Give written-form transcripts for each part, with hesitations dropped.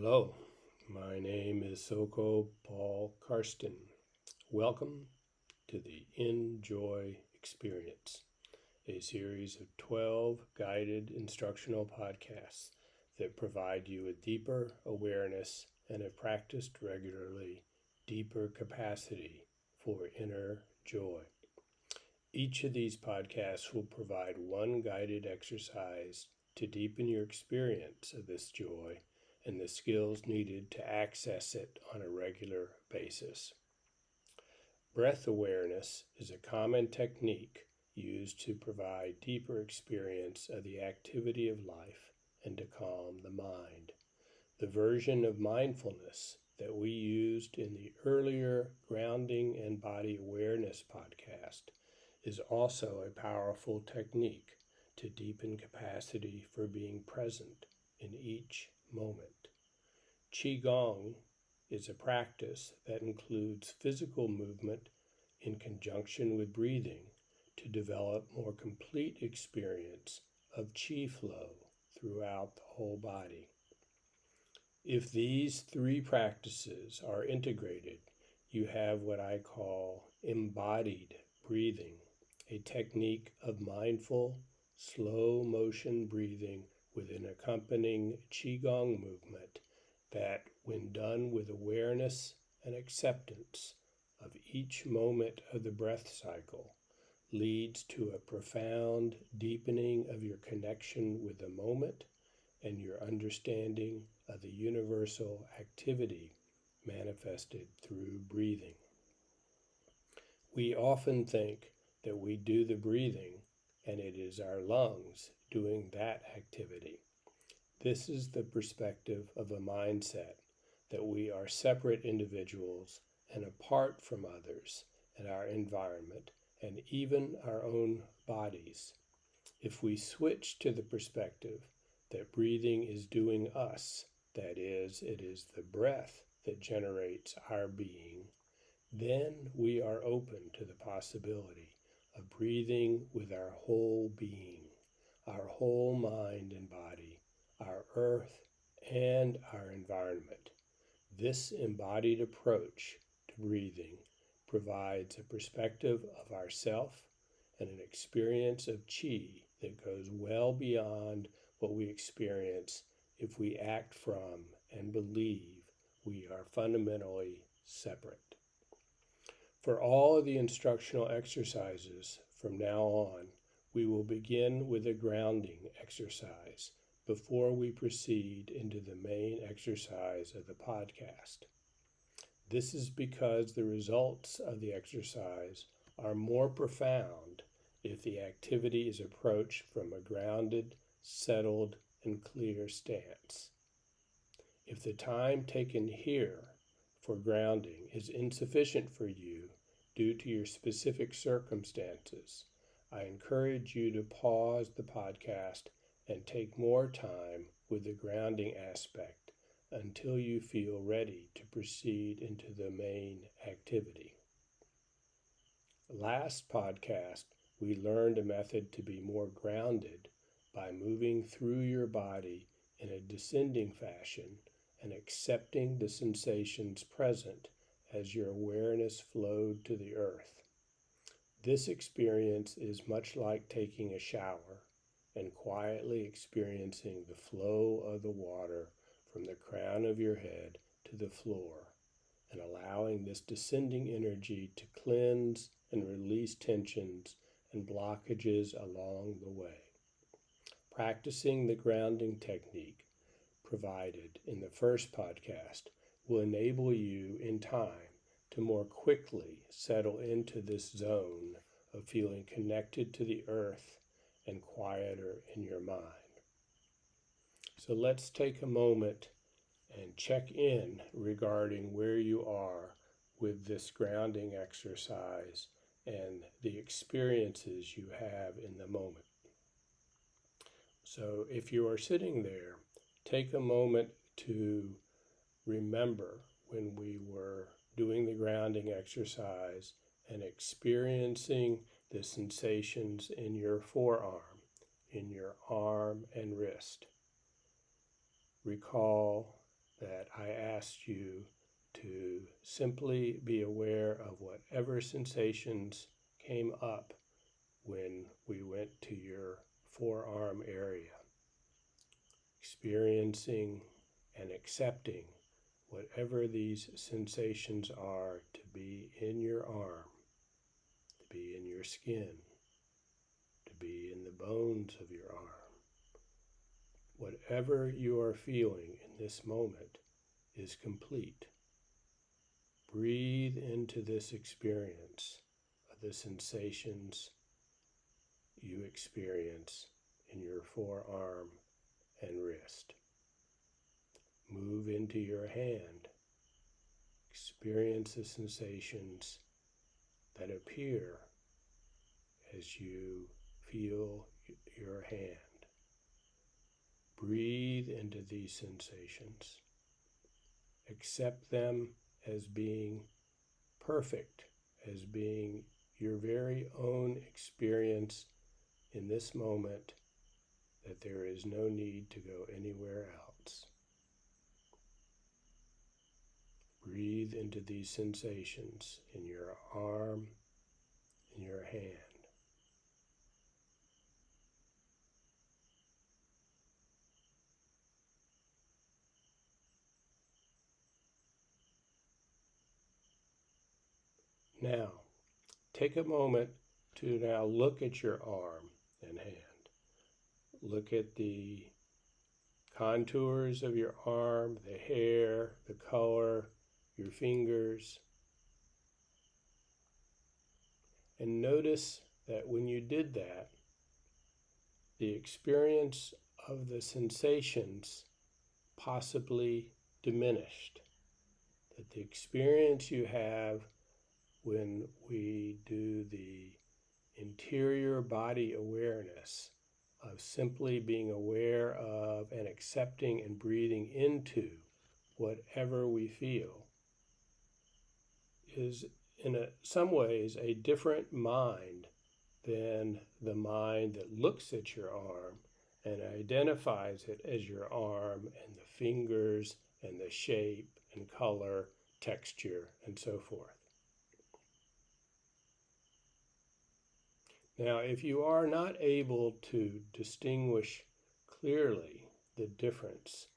Hello, my name is Soko Karsten. Welcome to the Enjoy Experience, a series of 12 guided instructional podcasts that provide you with deeper awareness and, if practiced regularly, deeper capacity for inner joy. Each of these podcasts will provide one guided exercise to deepen your experience of this joy and the skills needed to access it on a regular basis. Breath awareness is a common technique used to provide deeper experience of the activity of life and to calm the mind. The version of mindfulness that we used in the earlier Grounding and Body Awareness podcast is also a powerful technique to deepen capacity for being present in each moment. Qigong is a practice that includes physical movement in conjunction with breathing to develop more complete experience of qi flow throughout the whole body. If these three practices are integrated, you have what I call embodied breathing, a technique of mindful, slow motion breathing with an accompanying Qigong movement that, when done with awareness and acceptance of each moment of the breath cycle, leads to a profound deepening of your connection with the moment and your understanding of the universal activity manifested through breathing. We often think that we do the breathing and it is our lungs doing that activity. This is the perspective of a mindset that we are separate individuals and apart from others and our environment and even our own bodies. If we switch to the perspective that breathing is doing us, that is, it is the breath that generates our being, then we are open to the possibility of breathing with our whole being, our whole mind and body, our earth, and our environment. This embodied approach to breathing provides a perspective of ourself and an experience of qi that goes well beyond what we experience if we act from and believe we are fundamentally separate. For all of the instructional exercises from now on, we will begin with a grounding exercise before we proceed into the main exercise of the podcast. This is because the results of the exercise are more profound if the activity is approached from a grounded, settled, and clear stance. If the time taken here for grounding is insufficient for you due to your specific circumstances, I encourage you to pause the podcast and take more time with the grounding aspect until you feel ready to proceed into the main activity. Last podcast, we learned a method to be more grounded by moving through your body in a descending fashion and accepting the sensations present as your awareness flowed to the earth. This experience is much like taking a shower and quietly experiencing the flow of the water from the crown of your head to the floor and allowing this descending energy to cleanse and release tensions and blockages along the way. Practicing the grounding technique provided in the first podcast will enable you in time to more quickly settle into this zone of feeling connected to the earth and quieter in your mind. So let's take a moment and check in regarding where you are with this grounding exercise and the experiences you have in the moment. So if you are sitting there, take a moment to remember when we were doing the grounding exercise and experiencing the sensations in your forearm, in your arm and wrist. Recall that I asked you to simply be aware of whatever sensations came up when we went to your forearm area, experiencing and accepting whatever these sensations are to be in your arm, to be in your skin, to be in the bones of your arm. Whatever you are feeling in this moment is complete. Breathe into this experience of the sensations you experience in your forearm and wrist. Move into your hand. Experience the sensations that appear as you feel your hand. Breathe into these sensations. Accept them as being perfect, as being your very own experience in this moment, that there is no need to go anywhere else. Breathe into these sensations in your arm, in your hand. Now, take a moment to now look at your arm and hand. Look at the contours of your arm, the hair, the color, your fingers. And notice that when you did that, the experience of the sensations possibly diminished. That the experience you have when we do the interior body awareness of simply being aware of and accepting and breathing into whatever we feel is in some ways a different mind than the mind that looks at your arm and identifies it as your arm and the fingers and the shape and color, texture, and so forth. Now, if you are not able to distinguish clearly the difference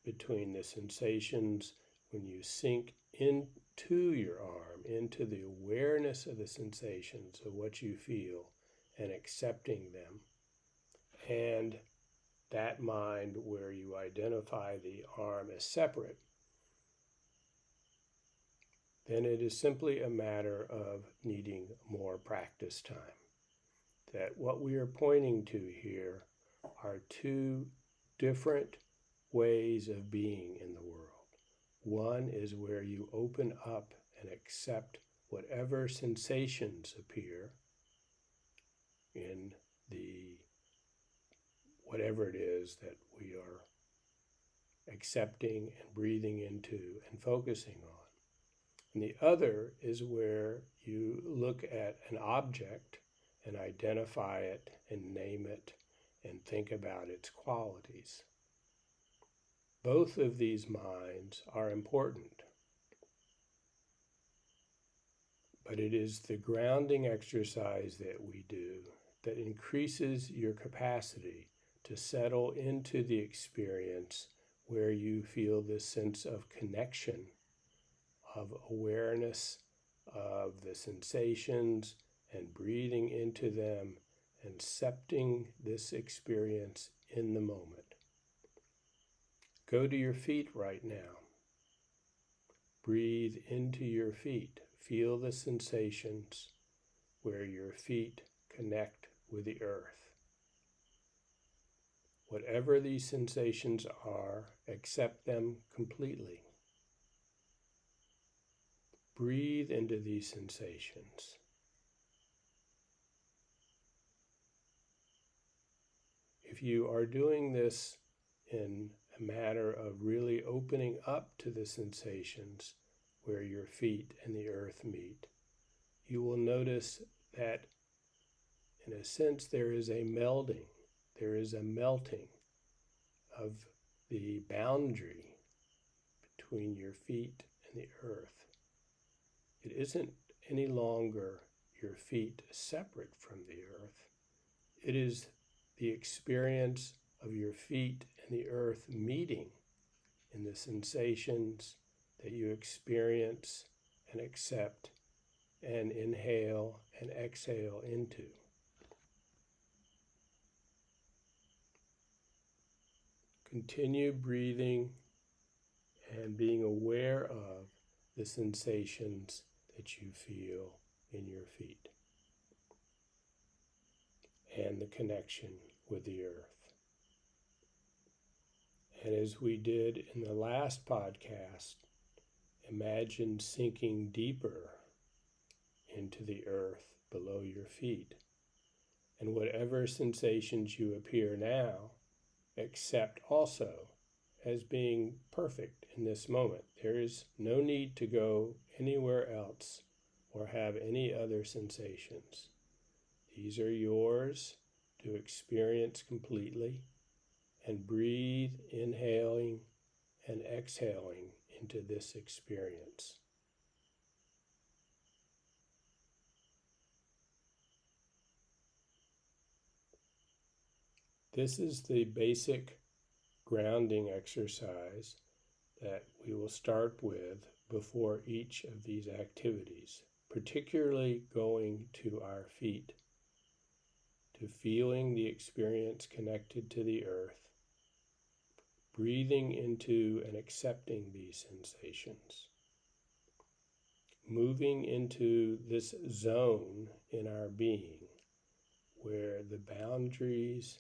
between the sensations when you sink into your arm, into the awareness of the sensations of what you feel and accepting them, and that mind where you identify the arm as separate, then it is simply a matter of needing more practice time. That what we are pointing to here are two different ways of being in the world. One is where you open up and accept whatever sensations appear in the whatever it is that we are accepting and breathing into and focusing on. And the other is where you look at an object and identify it and name it and think about its qualities. Both of these minds are important, but it is the grounding exercise that we do that increases your capacity to settle into the experience where you feel this sense of connection, of awareness of the sensations and breathing into them and accepting this experience in the moment. Go to your feet right now. Breathe into your feet. Feel the sensations where your feet connect with the earth. Whatever these sensations are, accept them completely. Breathe into these sensations. If you are doing this in a matter of really opening up to the sensations where your feet and the earth meet, you will notice that in a sense there is a melding, there is a melting of the boundary between your feet and the earth. It isn't any longer your feet separate from the earth. It is the experience of your feet and the earth meeting in the sensations that you experience and accept and inhale and exhale into. Continue breathing and being aware of the sensations that you feel in your feet and the connection with the earth. And as we did in the last podcast, imagine sinking deeper into the earth below your feet. And whatever sensations you appear now, accept also as being perfect in this moment. There is no need to go anywhere else or have any other sensations. These are yours to experience completely, and breathe, inhaling and exhaling into this experience. This is the basic grounding exercise that we will start with before each of these activities, particularly going to our feet, to feeling the experience connected to the earth, breathing into and accepting these sensations, moving into this zone in our being where the boundaries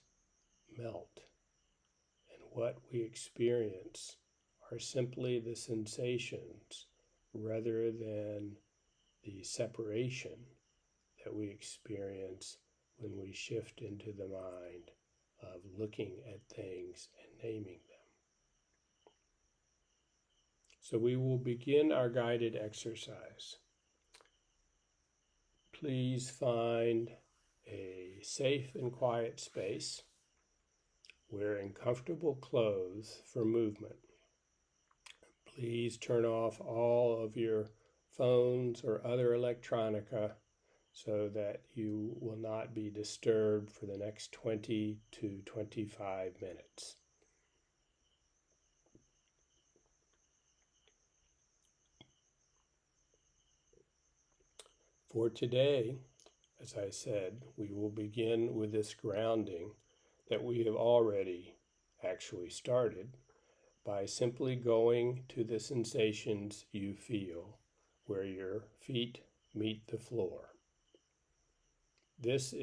melt and what we experience are simply the sensations rather than the separation that we experience when we shift into the mind of looking at things and naming them. So we will begin our guided exercise. Please find a safe and quiet space, wearing comfortable clothes for movement. Please turn off all of your phones or other electronica so that you will not be disturbed for the next 20 to 25 minutes. For today, as I said, we will begin with this grounding that we have already actually started by simply going to the sensations you feel where your feet meet the floor. This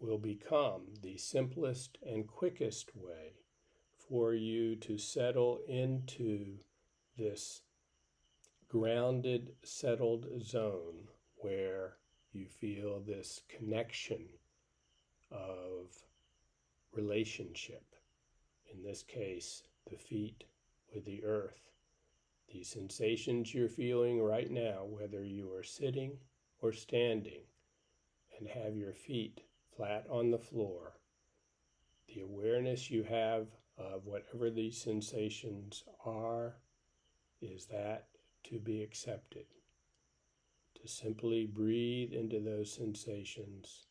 will become the simplest and quickest way for you to settle into this grounded, settled zone where you feel this connection of relationship. In this case, the feet with the earth. The sensations you're feeling right now, whether you are sitting or standing and have your feet flat on the floor, the awareness you have of whatever these sensations are is that to be accepted. To simply breathe into those sensations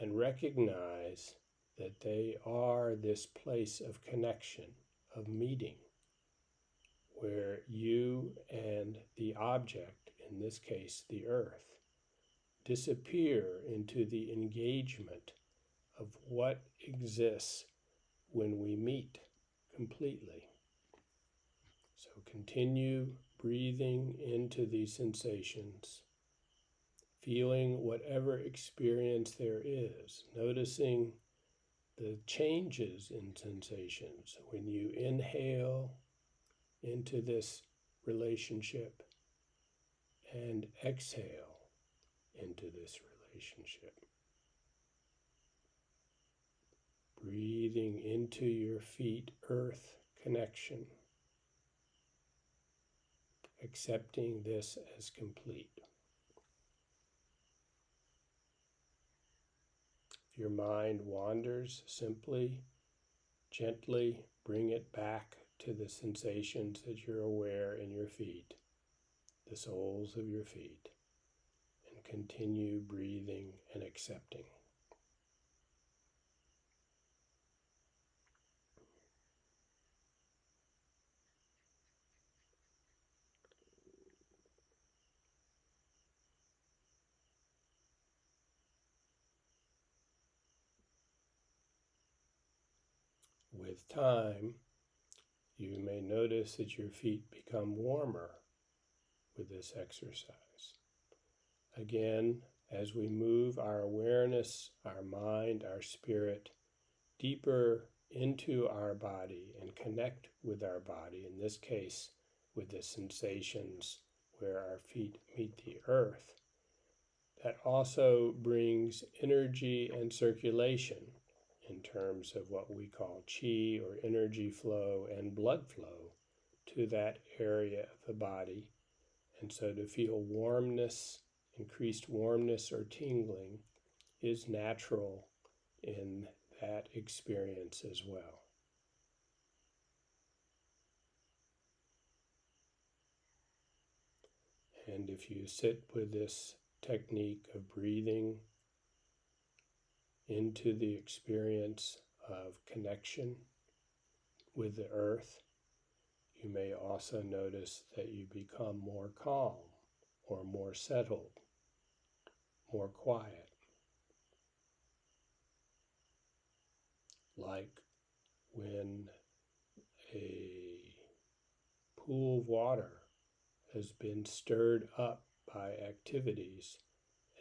and recognize that they are this place of connection, of meeting, where you and the object, in this case the earth, disappear into the engagement of what exists when we meet completely. So continue breathing into these sensations, feeling whatever experience there is, noticing the changes in sensations when you inhale into this relationship and exhale into this relationship. Breathing into your feet, earth connection, accepting this as complete. If your mind wanders, simply, gently bring it back to the sensations that you're aware in your feet, the soles of your feet, and continue breathing and accepting. With time, you may notice that your feet become warmer with this exercise. Again, as we move our awareness, our mind, our spirit deeper into our body and connect with our body, in this case, with the sensations where our feet meet the earth, that also brings energy and circulation in terms of what we call chi or energy flow and blood flow to that area of the body. And so to feel warmness, increased warmness or tingling is natural in that experience as well. And if you sit with this technique of breathing into the experience of connection with the earth, you may also notice that you become more calm or more settled, more quiet. Like when a pool of water has been stirred up by activities,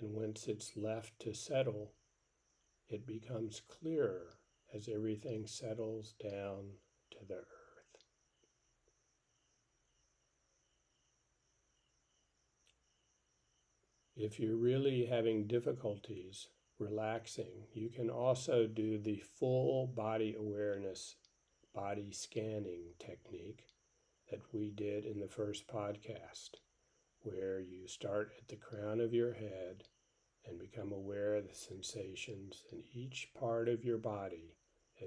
and once it's left to settle, it becomes clearer as everything settles down to the earth. If you're really having difficulties relaxing, you can also do the full body awareness, body scanning technique that we did in the first podcast, where you start at the crown of your head and become aware of the sensations in each part of your body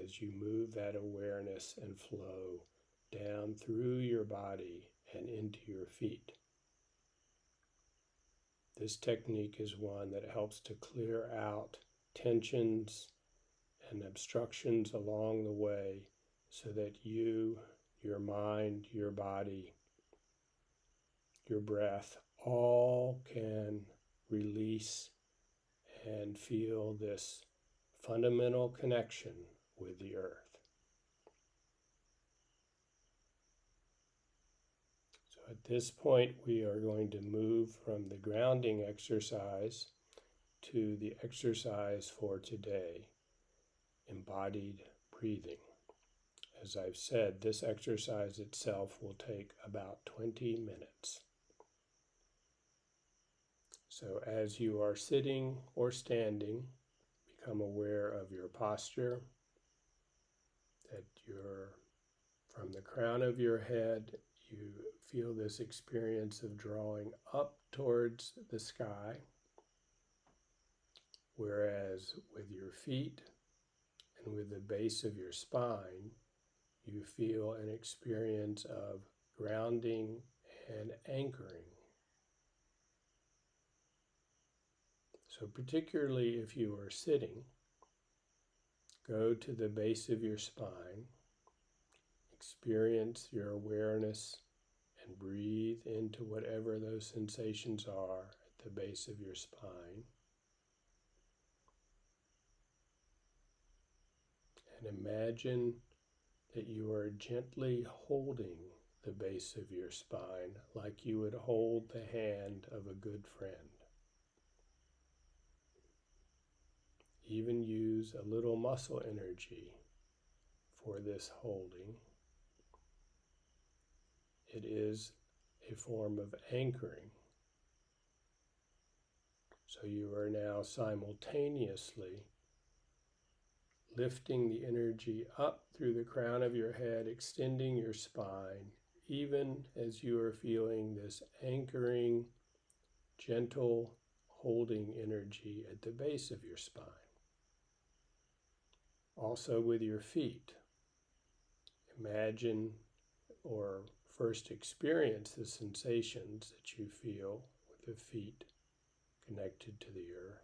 as you move that awareness and flow down through your body and into your feet. This technique is one that helps to clear out tensions and obstructions along the way so that you, your mind, your body, your breath, all can release and feel this fundamental connection with the earth. So at this point, we are going to move from the grounding exercise to the exercise for today, embodied breathing. As I've said, this exercise itself will take about 20 minutes. So as you are sitting or standing, become aware of your posture, that you're from the crown of your head, you feel this experience of drawing up towards the sky, whereas with your feet and with the base of your spine, you feel an experience of grounding and anchoring. So particularly if you are sitting, go to the base of your spine, experience your awareness, and breathe into whatever those sensations are at the base of your spine. And imagine that you are gently holding the base of your spine like you would hold the hand of a good friend. Even use a little muscle energy for this holding. It is a form of anchoring. So you are now simultaneously lifting the energy up through the crown of your head, extending your spine, even as you are feeling this anchoring, gentle holding energy at the base of your spine. Also with your feet, imagine or first experience the sensations that you feel with the feet connected to the earth.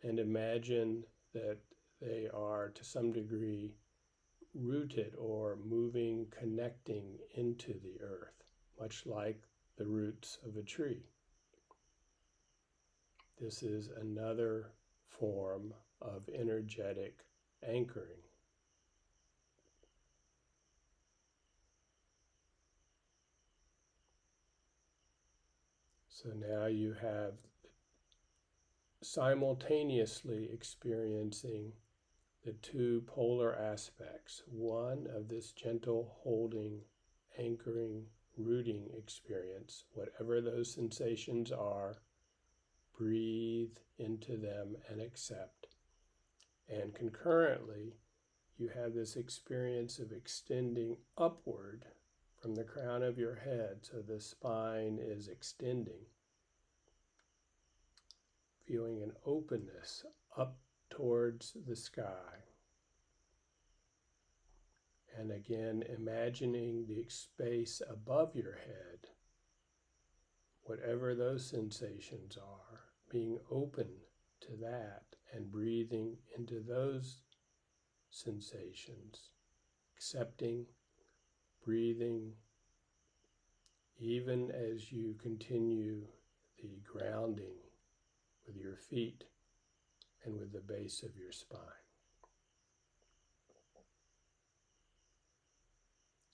And imagine that they are to some degree rooted or moving, connecting into the earth, much like the roots of a tree. This is another form of energetic anchoring. So now you have simultaneously experiencing the two polar aspects, one of this gentle holding, anchoring, rooting experience, whatever those sensations are, breathe into them and accept. And concurrently, you have this experience of extending upward from the crown of your head, so the spine is extending, feeling an openness up towards the sky. And again, imagining the space above your head, whatever those sensations are, being open to that and breathing into those sensations, accepting, breathing, even as you continue the grounding with your feet and with the base of your spine.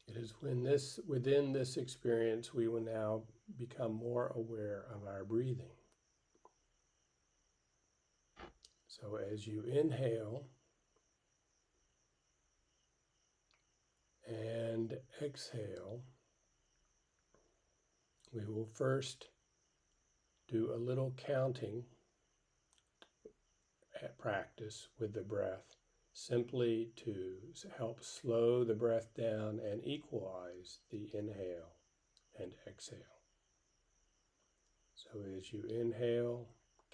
It is within this experience we will now become more aware of our breathing. So as you inhale and exhale, we will first do a little counting at practice with the breath, simply to help slow the breath down and equalize the inhale and exhale. So as you inhale,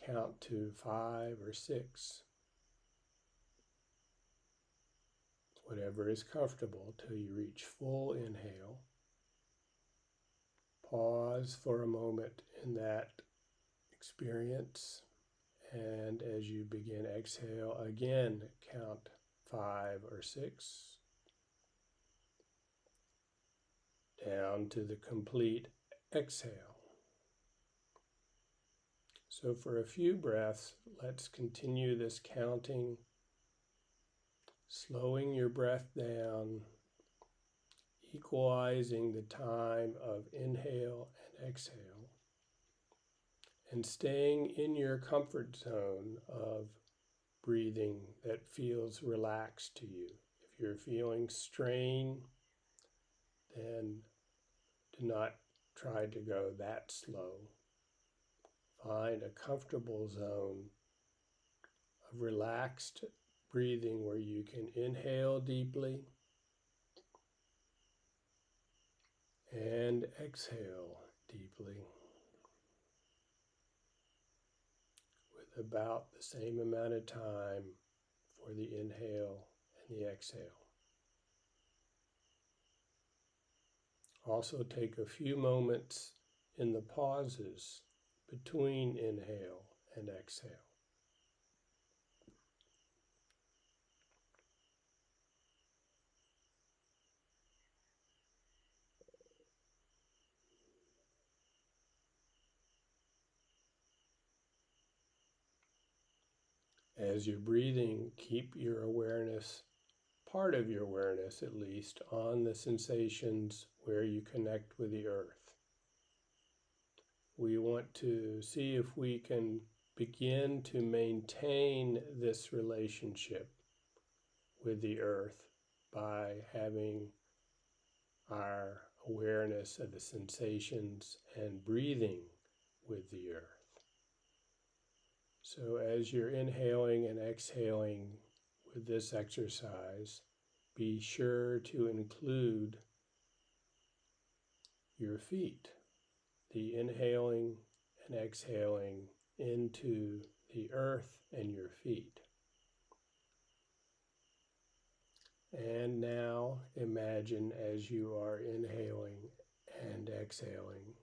count to 5 or 6, whatever is comfortable, till you reach full inhale. Pause for a moment in that experience, and as you begin exhale, again count 5 or 6, down to the complete exhale. So for a few breaths, let's continue this counting, slowing your breath down, equalizing the time of inhale and exhale, and staying in your comfort zone of breathing that feels relaxed to you. If you're feeling strain, then do not try to go that slow. Find a comfortable zone of relaxed breathing where you can inhale deeply and exhale deeply with about the same amount of time for the inhale and the exhale. Also take a few moments in the pauses between inhale and exhale. As you're breathing, keep your awareness, part of your awareness at least, on the sensations where you connect with the earth. We want to see if we can begin to maintain this relationship with the earth by having our awareness of the sensations and breathing with the earth. So as you're inhaling and exhaling with this exercise, be sure to include your feet, the inhaling and exhaling into the earth and your feet. And now imagine as you are inhaling and exhaling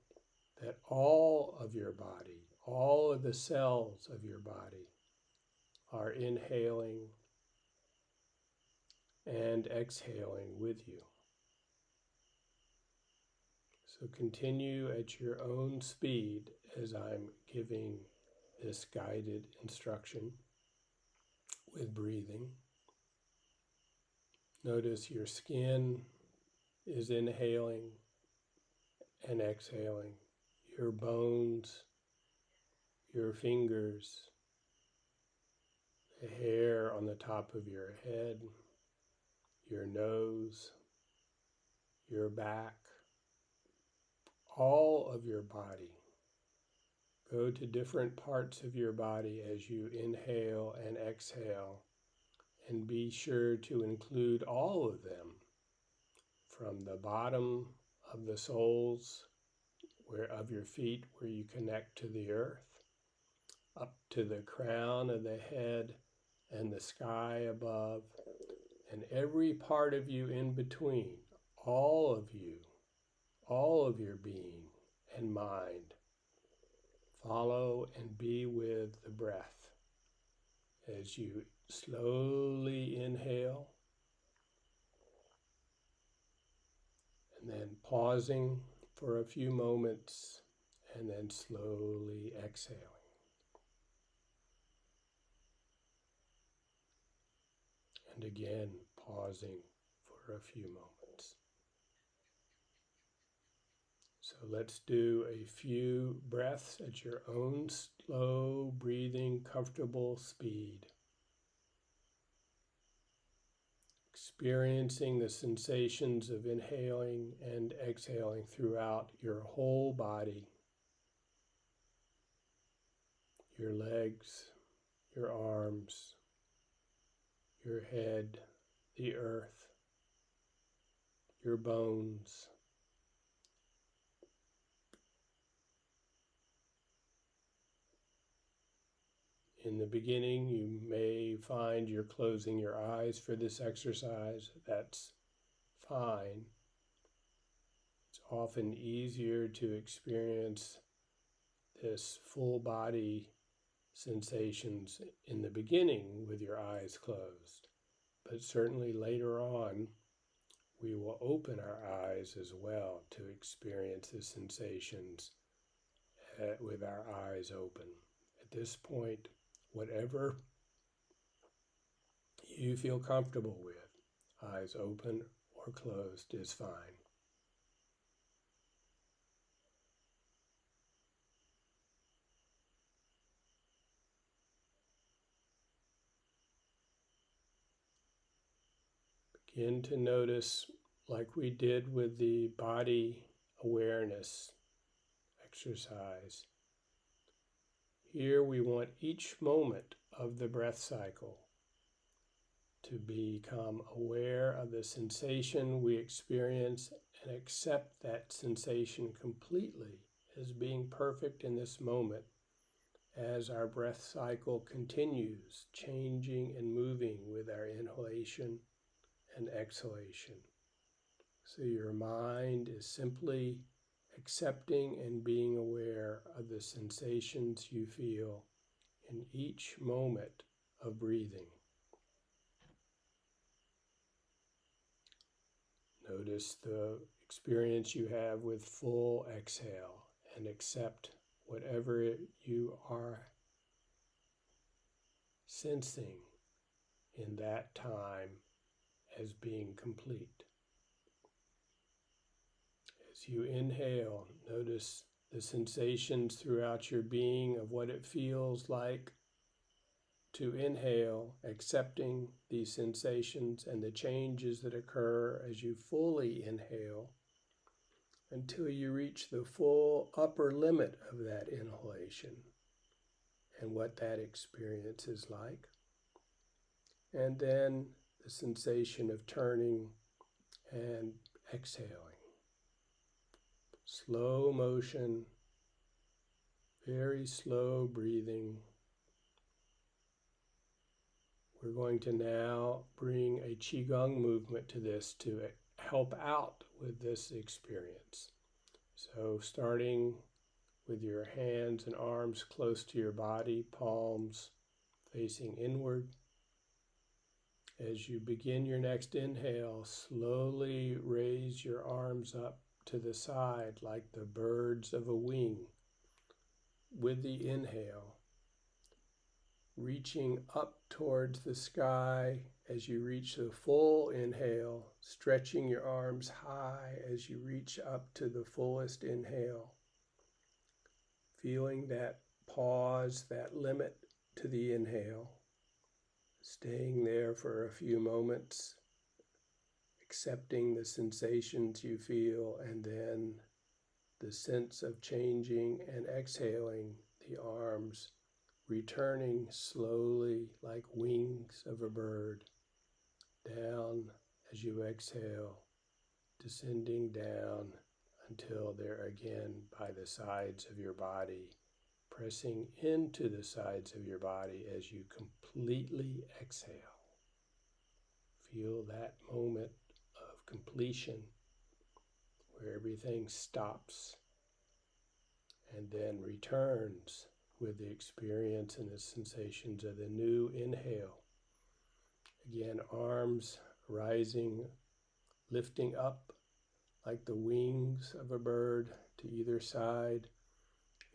that all of your body, all of the cells of your body are inhaling and exhaling with you. So continue at your own speed as I'm giving this guided instruction with breathing. Notice your skin is inhaling and exhaling. Your bones, your fingers, the hair on the top of your head, your nose, your back, all of your body. Go to different parts of your body as you inhale and exhale, and be sure to include all of them, from the bottom of the soles of your feet where you connect to the earth, up to the crown of the head and the sky above, and every part of you in between, all of you, all of your being and mind. Follow and be with the breath as you slowly inhale and then pausing for a few moments and then slowly exhaling. And again, pausing for a few moments. So let's do a few breaths at your own slow breathing, comfortable speed. Experiencing the sensations of inhaling and exhaling throughout your whole body, your legs, your arms, your head, the earth, your bones. In the beginning, you may find you're closing your eyes for this exercise. That's fine. It's often easier to experience this full body sensations in the beginning with your eyes closed. But certainly later on, we will open our eyes as well to experience the sensations with our eyes open. At this point, whatever you feel comfortable with, eyes open or closed, is fine. Begin to notice, like we did with the body awareness exercise. Here we want each moment of the breath cycle to become aware of the sensation we experience and accept that sensation completely as being perfect in this moment as our breath cycle continues, changing and moving with our inhalation and exhalation. So your mind is simply accepting and being aware of the sensations you feel in each moment of breathing. Notice the experience you have with full exhale and accept whatever you are sensing in that time as being complete. As you inhale, notice the sensations throughout your being of what it feels like to inhale, accepting these sensations and the changes that occur as you fully inhale until you reach the full upper limit of that inhalation and what that experience is like. And then the sensation of turning and exhaling. Slow motion, very slow breathing, We're going to now bring a Qigong movement to this to help out with this experience. So starting with your hands and arms close to your body, palms facing inward. As you begin your next inhale, slowly raise your arms up to the side like the birds of a wing. With the inhale, reaching up towards the sky as you reach the full inhale, stretching your arms high as you reach up to the fullest inhale. Feeling that pause, that limit to the inhale. Staying there for a few moments, accepting the sensations you feel, and then the sense of changing and exhaling the arms, returning slowly like wings of a bird, down as you exhale, descending down until they're again by the sides of your body, pressing into the sides of your body as you completely exhale. Feel that moment of completion where everything stops and then returns with the experience and the sensations of the new inhale. Again, arms rising, lifting up like the wings of a bird to either side.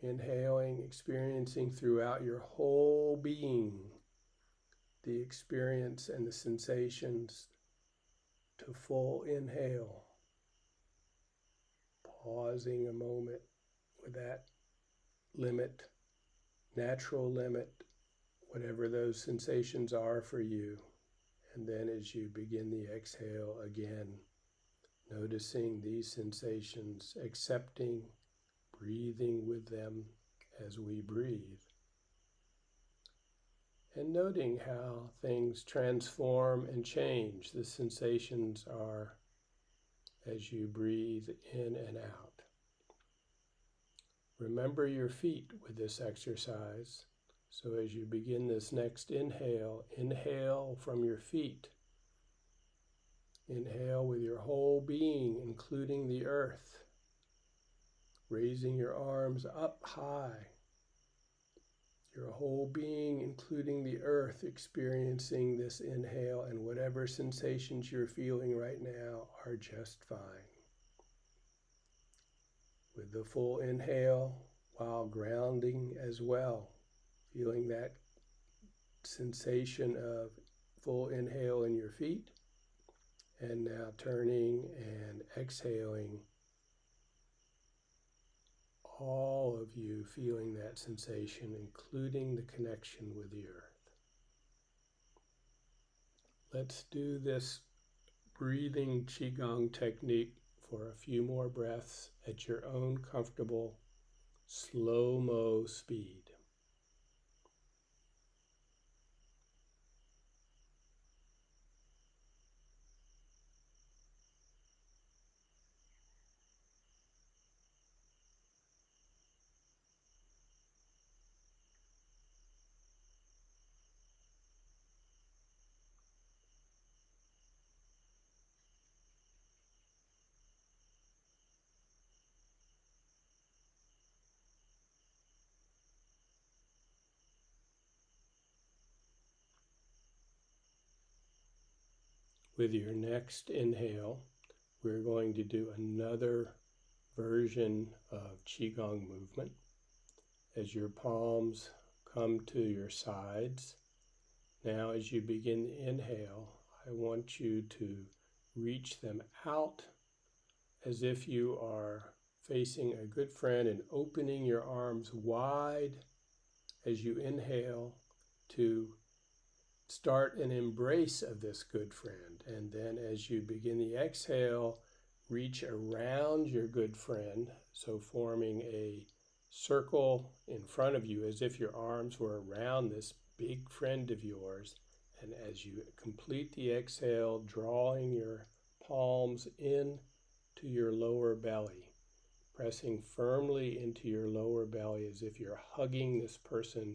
Inhaling, experiencing throughout your whole being the experience and the sensations to full inhale. Pausing a moment with that limit, natural limit, whatever those sensations are for you. And then as you begin the exhale again, noticing these sensations, accepting, breathing with them as we breathe. And noting how things transform and change. The sensations are as you breathe in and out. Remember your feet with this exercise. So as you begin this next inhale, inhale from your feet. Inhale with your whole being, including the earth. Raising your arms up high. Your whole being, including the earth, experiencing this inhale, and whatever sensations you're feeling right now are just fine. With the full inhale, while grounding as well, feeling that sensation of full inhale in your feet, and now turning and exhaling, all of you feeling that sensation, including the connection with the earth. Let's do this breathing Qigong technique for a few more breaths at your own comfortable slow-mo speed. With your next inhale, we're going to do another version of Qigong movement. As your palms come to your sides, now as you begin the inhale, I want you to reach them out as if you are facing a good friend and opening your arms wide as you inhale to start an embrace of this good friend. And then as you begin the exhale, reach around your good friend, so forming a circle in front of you as if your arms were around this big friend of yours. And as you complete the exhale, drawing your palms in to your lower belly, pressing firmly into your lower belly as if you're hugging this person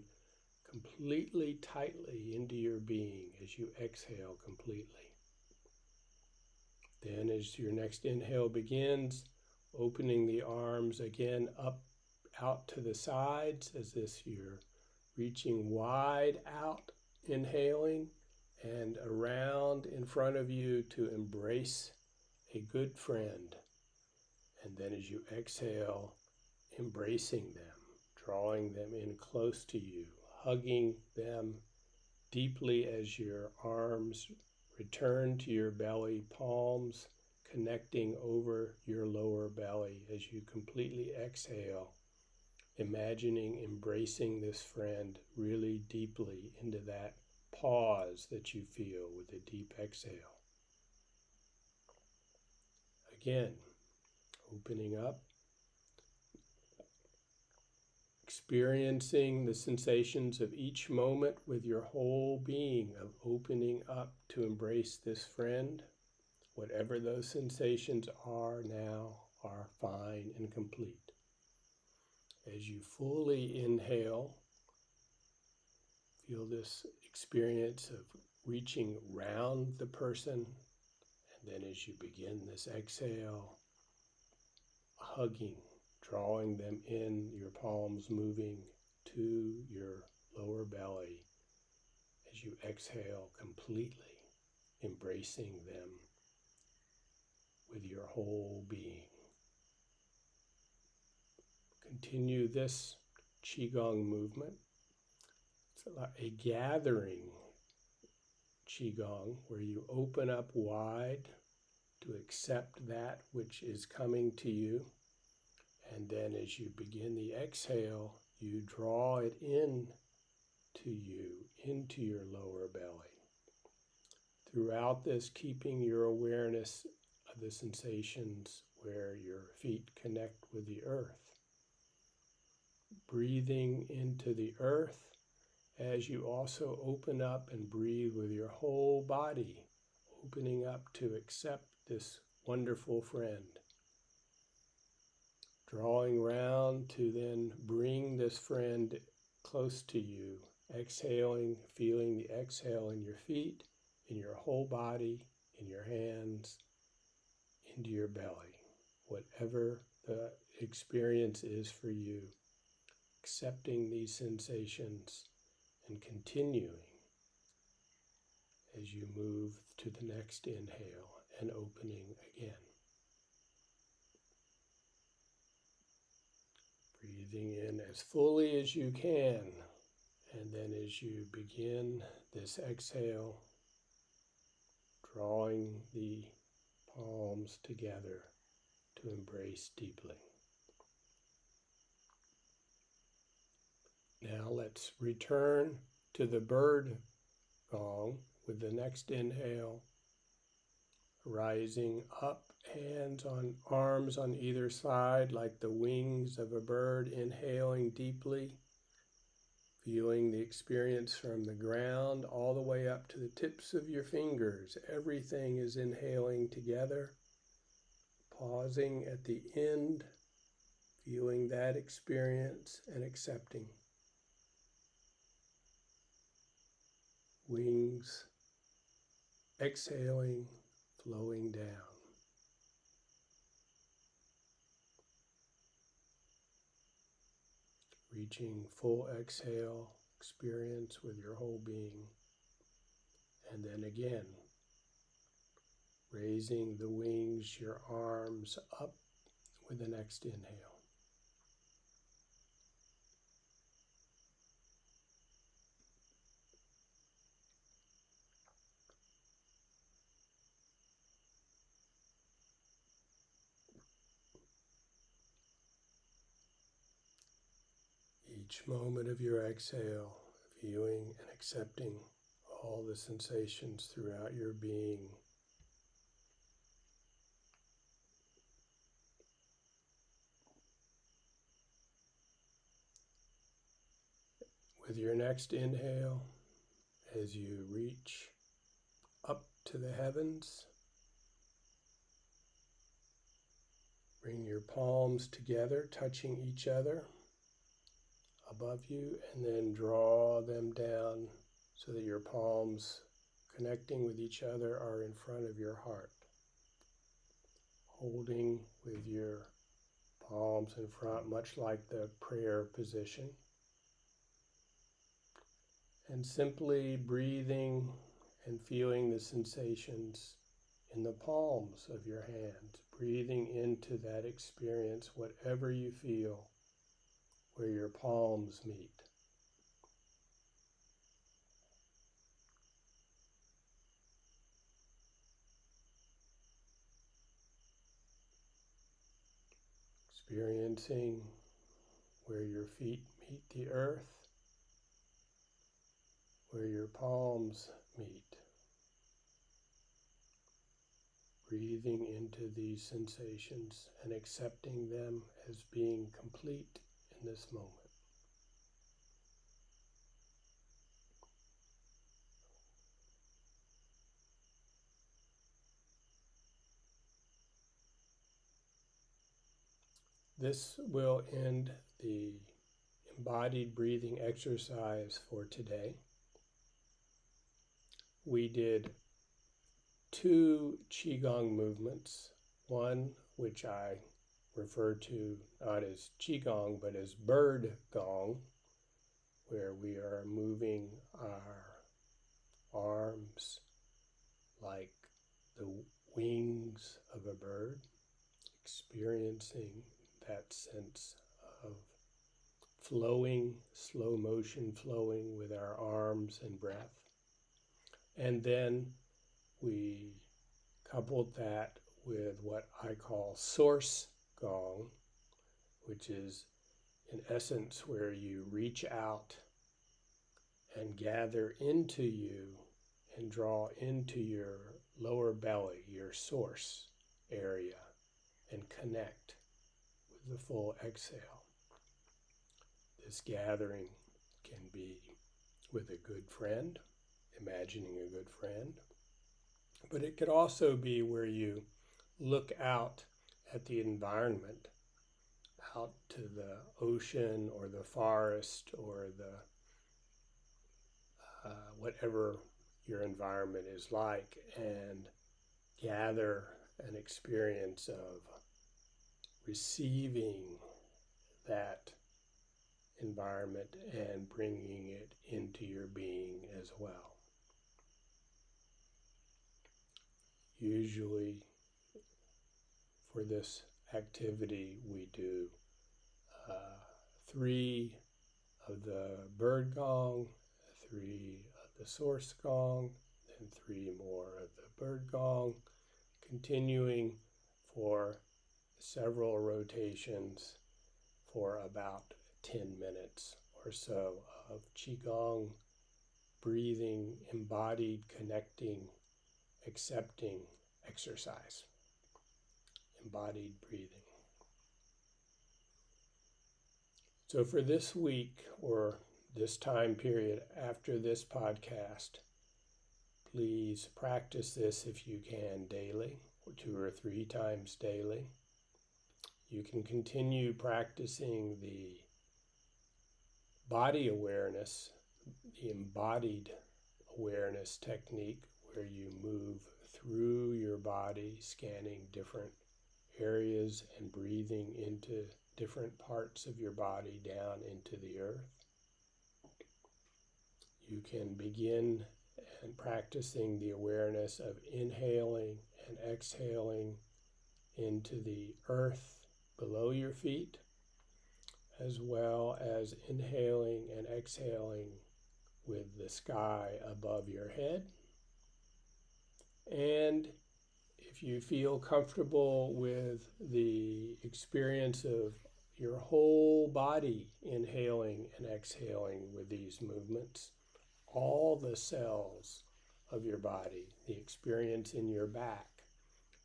completely tightly into your being as you exhale completely. Then as your next inhale begins, opening the arms again up out to the sides as if you're reaching wide out, inhaling, and around in front of you to embrace a good friend. And then as you exhale, embracing them, drawing them in close to you, hugging them deeply as your arms return to your belly, palms connecting over your lower belly as you completely exhale, imagining embracing this friend really deeply into that pause that you feel with a deep exhale. Again, opening up, experiencing the sensations of each moment with your whole being, of opening up to embrace this friend. Whatever those sensations are now are fine and complete. As you fully inhale, feel this experience of reaching round the person, and then as you begin this exhale, hugging, drawing them in, your palms moving to your lower belly as you exhale completely, embracing them with your whole being. Continue this Qigong movement. It's a gathering Qigong where you open up wide to accept that which is coming to you. And then as you begin the exhale, you draw it in to you, into your lower belly. Throughout this, keeping your awareness of the sensations where your feet connect with the earth. Breathing into the earth as you also open up and breathe with your whole body, opening up to accept this wonderful friend. Drawing round to then bring this friend close to you, exhaling, feeling the exhale in your feet, in your whole body, in your hands, into your belly. Whatever the experience is for you, accepting these sensations and continuing as you move to the next inhale and opening again. Breathing in as fully as you can, and then as you begin this exhale, drawing the palms together to embrace deeply. Now let's return to the bird gong with the next inhale, rising up, arms on either side like the wings of a bird, inhaling deeply, feeling the experience from the ground all the way up to the tips of your fingers. Everything is inhaling together, pausing at the end, feeling that experience and accepting. Wings exhaling, flowing down. Reaching full exhale experience with your whole being. And then again, raising the wings, your arms up with the next inhale. Each moment of your exhale, viewing and accepting all the sensations throughout your being. With your next inhale, as you reach up to the heavens, bring your palms together, touching each other, above you, and then draw them down so that your palms connecting with each other are in front of your heart. Holding with your palms in front, much like the prayer position. And simply breathing and feeling the sensations in the palms of your hands. Breathing into that experience, whatever you feel, where your palms meet. Experiencing where your feet meet the earth, where your palms meet. Breathing into these sensations and accepting them as being complete in this moment. This will end the embodied breathing exercise for today. We did 2 Qigong movements, one which I refer to not as Qigong but as bird gong, where we are moving our arms like the wings of a bird, experiencing that sense of flowing, slow motion flowing with our arms and breath. And then we coupled that with what I call source gong, which is in essence where you reach out and gather into you and draw into your lower belly, your source area, and connect with the full exhale. This gathering can be with a good friend, imagining a good friend, but it could also be where you look out at the environment, out to the ocean or the forest or the whatever your environment is like, and gather an experience of receiving that environment and bringing it into your being as well. Usually for this activity we do 3 of the bird gong, 3 of the source gong, and 3 more of the bird gong, continuing for several rotations for about 10 minutes or so of Qigong, breathing, embodied, connecting, accepting exercise. Embodied breathing. So for this week or this time period after this podcast, please practice this if you can daily, or 2 or 3 times daily. You can continue practicing the body awareness, the embodied awareness technique, where you move through your body, scanning different areas and breathing into different parts of your body down into the earth. You can begin and practicing the awareness of inhaling and exhaling into the earth below your feet, as well as inhaling and exhaling with the sky above your head. And if you feel comfortable with the experience of your whole body inhaling and exhaling with these movements, all the cells of your body, the experience in your back,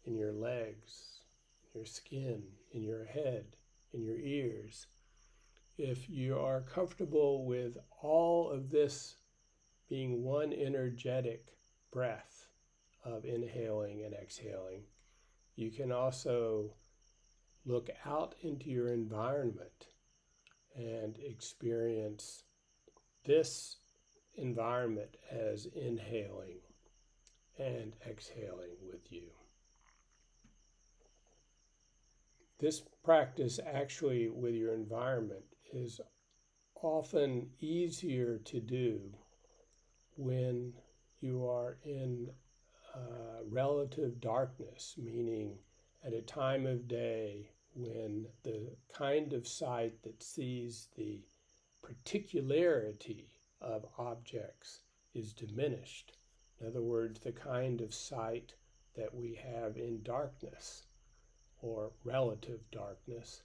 in your legs, in your skin, in your head, in your ears. If you are comfortable with all of this being one energetic breath of inhaling and exhaling, you can also look out into your environment and experience this environment as inhaling and exhaling with you. This practice actually with your environment is often easier to do when you are in relative darkness, meaning at a time of day when the kind of sight that sees the particularity of objects is diminished. In other words, the kind of sight that we have in darkness or relative darkness,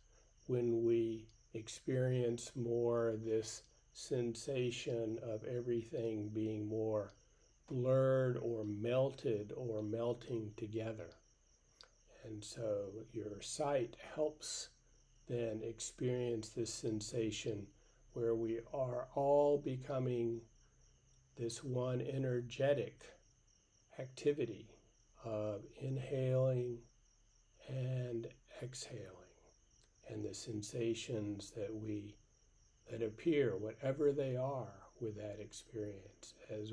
when we experience more this sensation of everything being more blurred or melted or melting together. And so your sight helps then experience this sensation where we are all becoming this one energetic activity of inhaling and exhaling, and the sensations that appear, whatever they are, with that experience, as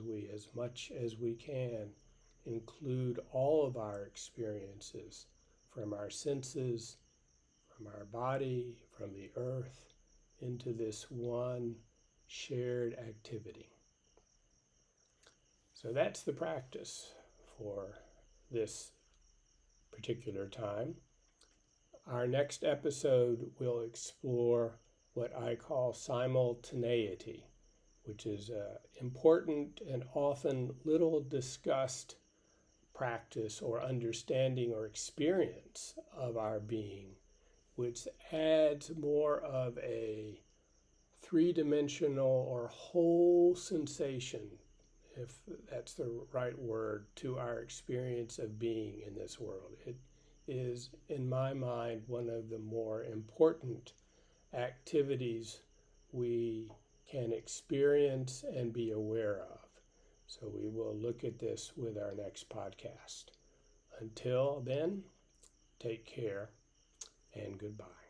much as we can, include all of our experiences from our senses, from our body, from the earth, into this one shared activity. So that's the practice for this particular time. Our next episode will explore what I call simultaneity, which is an important and often little discussed practice or understanding or experience of our being, which adds more of a three-dimensional or whole sensation, if that's the right word, to our experience of being in this world. It is, in my mind, one of the more important activities we can experience and be aware of. So we will look at this with our next podcast. Until then, take care and goodbye.